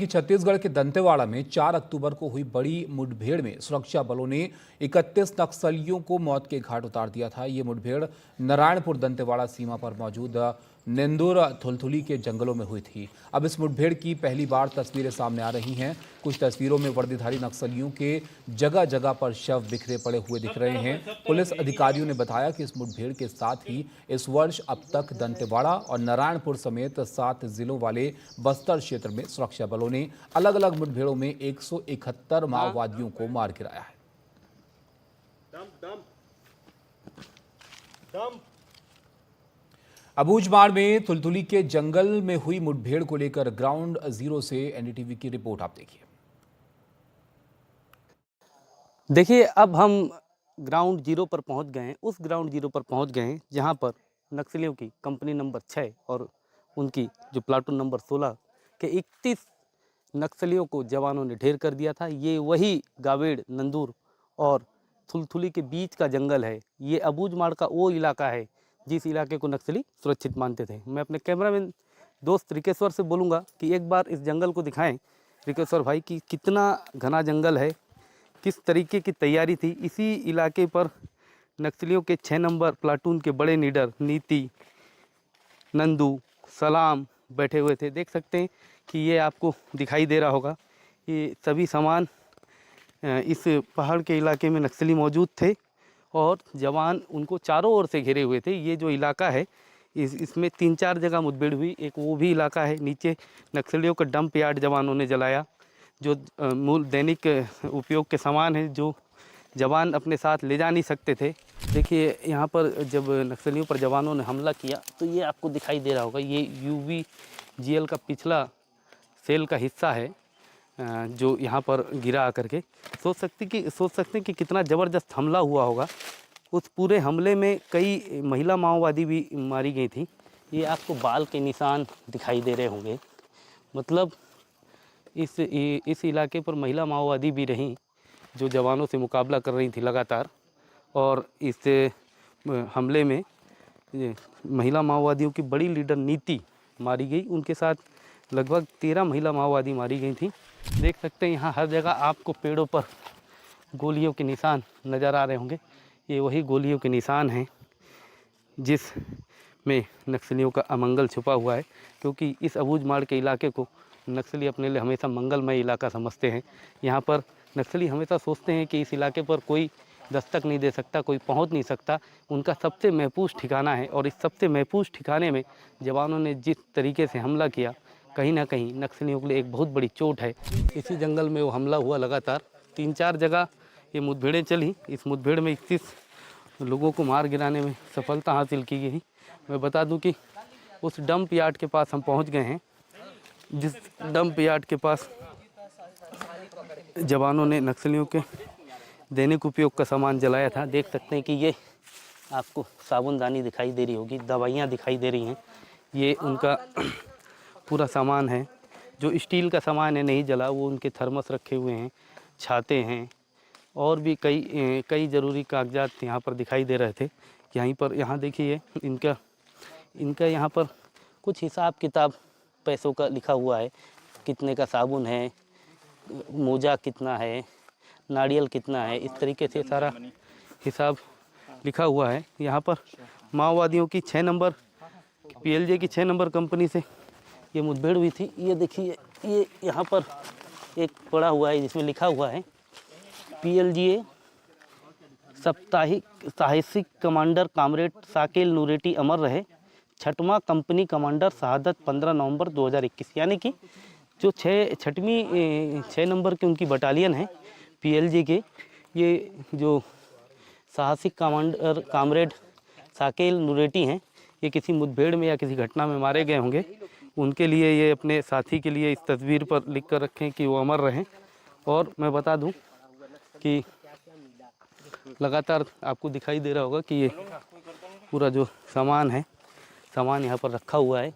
कि छत्तीसगढ़ के दंतेवाड़ा में 4 अक्टूबर को हुई बड़ी मुठभेड़ में सुरक्षा बलों ने 31 नक्सलियों को मौत के घाट उतार दिया था। ये मुठभेड़ नारायणपुर दंतेवाड़ा सीमा पर मौजूद नेंदुर थुलथुली के जंगलों में हुई थी। अब इस मुठभेड़ की पहली बार तस्वीरें सामने आ रही हैं। कुछ तस्वीरों में वर्दीधारी नक्सलियों के जगह जगह पर शव बिखरे पड़े हुए दिख रहे हैं। पुलिस अधिकारियों ने बताया कि इस मुठभेड़ के साथ ही इस वर्ष अब तक दंतेवाड़ा और नारायणपुर समेत 7 जिलों वाले बस्तर क्षेत्र में सुरक्षा बलों ने अलग अलग मुठभेड़ों में 171 माओवादियों को मार गिराया है। अबूझमाड़ में थुलथुली के जंगल में हुई मुठभेड़ को लेकर ग्राउंड जीरो से एनडीटीवी की रिपोर्ट आप देखिए। देखिए, अब हम ग्राउंड जीरो पर पहुंच गए हैं। उस ग्राउंड जीरो पर पहुंच गए हैं जहां पर नक्सलियों की कंपनी नंबर 6 और उनकी जो प्लाटून नंबर 16 के 31 नक्सलियों को जवानों ने ढेर कर दिया था। ये वही गावेड़, नंदूर और थुलथुली के बीच का जंगल है। ये अबूझमाड़ का वो इलाका है जिस इलाके को नक्सली सुरक्षित मानते थे। मैं अपने कैमरामैन दोस्त रिकेश्वर से बोलूँगा कि एक बार इस जंगल को दिखाएं। रिकेश्वर भाई, कि कितना घना जंगल है, किस तरीके की तैयारी थी। इसी इलाके पर नक्सलियों के 6 नंबर प्लाटून के बड़े लीडर नीति, नंदू, सलाम बैठे हुए थे। देख सकते हैं कि ये आपको दिखाई दे रहा होगा। ये सभी सामान इस पहाड़ के इलाके में नक्सली मौजूद थे और जवान उनको चारों ओर से घिरे हुए थे। ये जो इलाका है इसमें 3-4 जगह मुठभेड़ हुई। एक वो भी इलाका है, नीचे नक्सलियों का डंप यार्ड जवानों ने जलाया। जो मूल दैनिक उपयोग के सामान हैं जो जवान अपने साथ ले जा नहीं सकते थे। देखिए, यहाँ पर जब नक्सलियों पर जवानों ने हमला किया तो ये आपको दिखाई दे रहा होगा। ये UVGL का पिछला सेल का हिस्सा है जो यहाँ पर गिरा आकर के। सोच सकते हैं कि कितना ज़बरदस्त हमला हुआ होगा। उस पूरे हमले में कई महिला माओवादी भी मारी गई थी। ये आपको बाल के निशान दिखाई दे रहे होंगे। मतलब इस इलाके पर महिला माओवादी भी रहीं जो जवानों से मुकाबला कर रही थी लगातार। और इस हमले में महिला माओवादियों की बड़ी लीडर नीति मारी गई। उनके साथ लगभग 13 महिला माओवादी मारी गई थी। देख सकते हैं यहाँ हर जगह आपको पेड़ों पर गोलियों के निशान नज़र आ रहे होंगे। ये वही गोलियों के निशान हैं जिस में नक्सलियों का अमंगल छुपा हुआ है, क्योंकि इस अबूझमाड़ के इलाके को नक्सली अपने लिए हमेशा मंगलमय इलाका समझते हैं। यहाँ पर नक्सली हमेशा सोचते हैं कि इस इलाके पर कोई दस्तक नहीं दे सकता, कोई पहुँच नहीं सकता। उनका सबसे महफूज ठिकाना है और इस सबसे महफूज ठिकाने में जवानों ने जिस तरीके से हमला किया, कहीं ना कहीं नक्सलियों के लिए एक बहुत बड़ी चोट है। इसी जंगल में वो हमला हुआ। लगातार 3-4 जगह ये मुठभेड़ें चली। इस मुठभेड़ में 31 लोगों को मार गिराने में सफलता हासिल की गई। मैं बता दूं कि उस डंप यार्ड के पास हम पहुंच गए हैं, जिस डंप यार्ड के पास जवानों ने नक्सलियों के दैनिक उपयोग का सामान जलाया था। देख सकते हैं कि ये आपको साबुनदानी दिखाई दे रही होगी, दवाइयाँ दिखाई दे रही हैं। ये उनका पूरा सामान है। जो स्टील का सामान है नहीं जला, वो उनके थर्मस रखे हुए हैं, छाते हैं और भी कई ज़रूरी कागजात यहाँ पर दिखाई दे रहे थे। यहाँ देखिए इनका यहाँ पर कुछ हिसाब किताब पैसों का लिखा हुआ है। कितने का साबुन है, मोजा कितना है, नारियल कितना है, इस तरीके से सारा हिसाब लिखा हुआ है। यहाँ पर माओवादियों की 6 नंबर PLJ की 6 नंबर कंपनी से ये मुठभेड़ हुई थी। ये देखिए, ये यहाँ पर एक पड़ा हुआ है जिसमें लिखा हुआ है PLGA साहसिक कमांडर कामरेड साकेल नूरेटी अमर रहे, 6वां कंपनी कमांडर शहादत 15 नवंबर 2021। यानी कि जो 6 नंबर की उनकी बटालियन है PLG के, ये जो साहसिक कमांडर कामरेड साकेल नूरेटी हैं, ये किसी मुठभेड़ में या किसी घटना में मारे गए होंगे। उनके लिए ये अपने साथी के लिए इस तस्वीर पर लिख कर रखें कि वो अमर रहें। और मैं बता दूं कि लगातार आपको दिखाई दे रहा होगा कि ये पूरा जो सामान है, सामान यहाँ पर रखा हुआ है।